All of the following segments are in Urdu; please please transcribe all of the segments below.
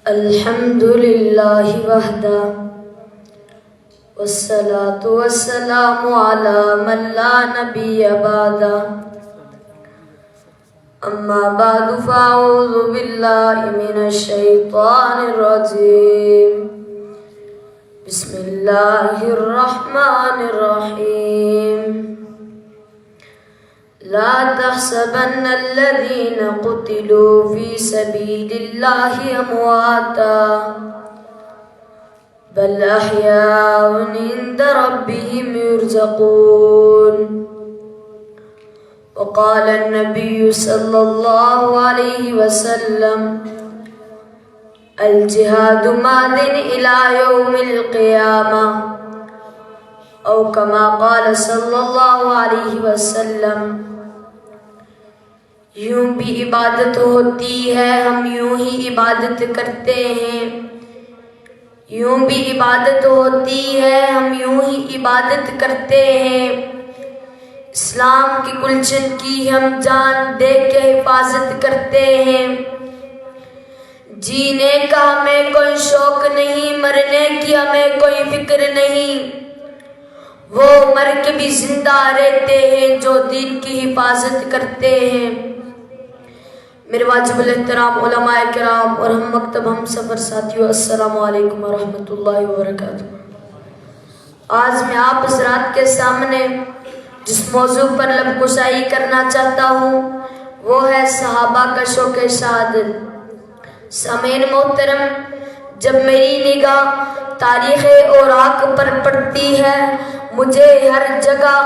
الحمد للہ وحدہ والصلاة والسلام على من لا نبی بعدہ اما بعد فاعوذ باللہ من الشیطان الرجیم بسم اللہ الرحمن الرحیم لا تحسبن الذين قتلوا في سبيل الله أمواتا بل أحياء عند ربهم يرزقون وقال النبي صلى الله عليه وسلم الجهاد ماض إلى يوم القيامة او كما قال صلی اللہ علیہ وسلم۔ یوں بھی عبادت ہوتی ہے، ہم یوں ہی عبادت کرتے ہیں، یوں بھی عبادت ہوتی ہے، ہم یوں ہی عبادت کرتے ہیں۔ اسلام کی گلشن کی ہم جان دے کے حفاظت کرتے ہیں۔ جینے کا ہمیں کوئی شوق نہیں، مرنے کی ہمیں کوئی فکر نہیں، وہ مر کے بھی زندہ رہتے ہیں جو دین کی حفاظت کرتے ہیں۔ میرے واجب الاحترام علماء کرام اور ہم مکتب ہم سفر ساتھیوں، السلام علیکم ورحمۃ اللہ وبرکاتہ۔ آج میں آپ حضرات کے سامنے جس موضوع پر لب گشائی کرنا چاہتا ہوں وہ ہے صحابہ کا شوق شہادت۔ سامعین محترم، جب میری نگاہ تاریخ اوراق پر پڑتی ہے مجھے ہر جگہ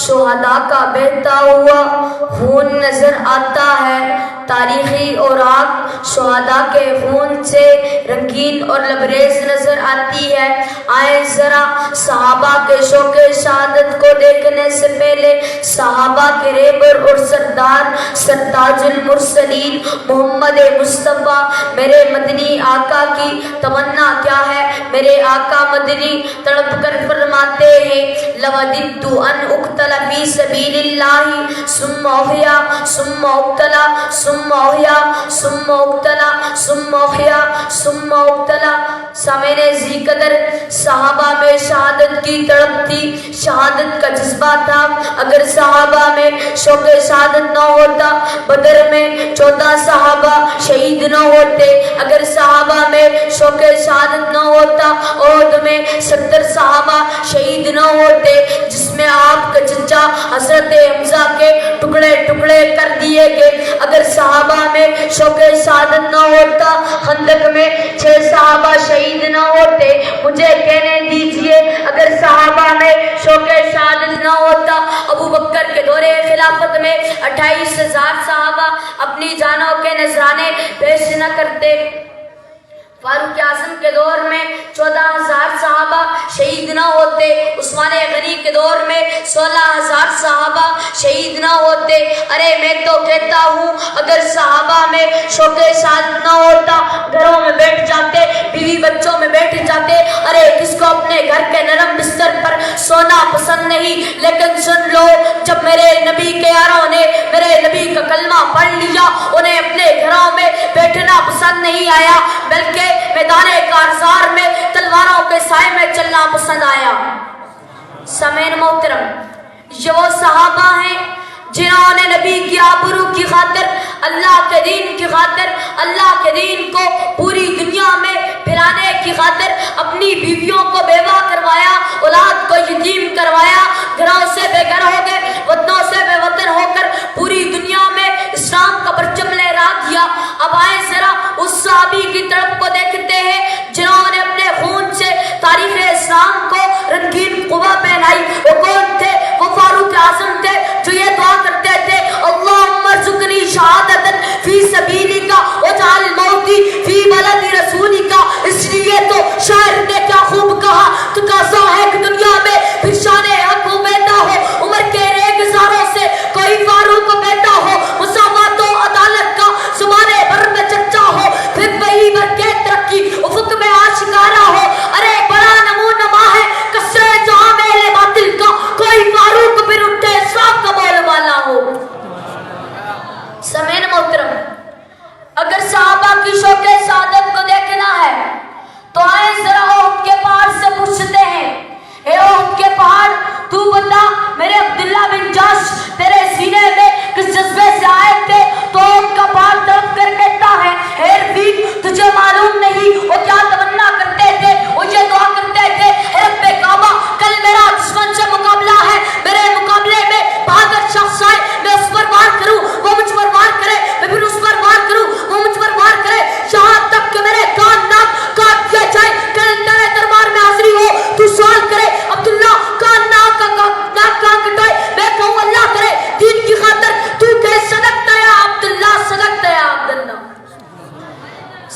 شہداء کا بہتا ہوا خون نظر آتا ہے۔ تاریخی اوراق شہداء کے خون سے رنگین اور لبریز نظر آتی ہے۔ آئیں ذرا صحابہ کے شوق شہادت کو دیکھنے سے پہلے صحابہ کے رہبر اور سردار سرتاج المرسلین محمد مصطفیٰ میرے مدنی آقا کی تمنا کیا ہے؟ میرے آقا مدنی تڑپ کر فرماتے ہیں لَوَدِدْتُ أَنْ أُقْتَلَ فِي سَبِيلِ اللَّهِ ثُمَّ أُحْيَا ثُمَّ أُقْتَلَ ثُمَّ أُحْيَا ثُمَّ أُقْتَلَ ثُمَّ أُحْيَا ثُمَّ أُقْتَلَ۔ سامعین ذی قدر صحابہ میں شہادت کی تڑپ تھی، شہادت کا جذبہ تھا۔ اگر صحابہ میں شوق شہادت نہ ہوتا بدر میں 14 صحابہ شہید نہ ہوتے، اگر صحابہ میں شوق شہادت نہ ہوتا احد میں 70 صحابہ شہید نہ ہوتے، جس میں آپ کا چچا حضرت حمزہ کے ٹکڑے ٹکڑے کر دیے گئے۔ اگر صحابہ میں شوق شہادت نہ ہوتا خندق میں 6 صحابہ شہید نہ ہوتے۔ مجھے کہنے دیجئے اگر صحابہ میں شوق شہادت نہ ہوتا ابو بکر کے دور خلافت میں 28,000 صحابہ اپنی جانوں کے نذرانے پیش نہ کرتے، فاروق اعظم کے دور میں 14,000 صحابہ شہید نہ ہوتے، عثمان غنی کے دور میں 16,000 صحابہ شہید نہ ہوتے۔ ارے میں تو کہتا ہوں اگر صحابہ میں شوق شہادت نہ ہوتا گھروں میں بیٹھ جاتے، بیوی بچوں میں بیٹھ جاتے۔ ارے کس کو اپنے گھر کے نرم بستر پر سونا پسند نہیں، لیکن سن لو جب میرے نبی کے یاروں نے میرے نبی کا کلمہ پڑھ لیا انہیں اپنے گھروں میں بیٹھنا پسند نہیں آیا بلکہ میدان کارزار میں تلواروں کے سائے میں چلنا پسند آیا۔ سامعین محترم، یہ وہ صحابہ ہیں جنہوں نے نبی کی آبرو کی خاطر، اللہ کے دین کی خاطر، اللہ کے دین کو پوری دنیا میں پھیلانے کی خاطر اپنی بیویوں کو بیوہ کروایا، اولاد کو یتیم کروایا، گھروں سے بے گھر ہو گئے، وطنوں سے بے وطن ہو کر پوری دنیا میں اسلام کا پرچم لہرا دیا۔ اب آئیں ذرا اس صحابی کی طرف کو دیکھتے ہیں جنہوں نے اپنے خون سے تاریخ اسلام کو رنگین قبا پہنائی۔ وہ کون تھے؟ وہ فاروق اعظم تھے جو یہ دعا کرتے تھے اللہم ارزقنی شہادتا فی سبیلک واجعل موتی فی بلد رسولک۔ اس لیے تو شاعر نے کیا خوب کہا، تقاضا ہے کہ دنیا میں پھر شان حق و پیدا ہو، عمر کے ریگزاروں سے کوئی فاروق پیدا ہو، مساوات و عدالت کا زمانے بھر میں چرچا ہو، پھر وہی بھر کے ترقی افق میں آشکارا ہو۔ ارے بڑا نمونما ہے کسرے جہاں میں باطل کا، کوئی فاروق پھر اٹھے اسلام کا بول والا ہو۔ سامعین محترم، اگر صحابہ کی شوق شہادت کو دیکھنا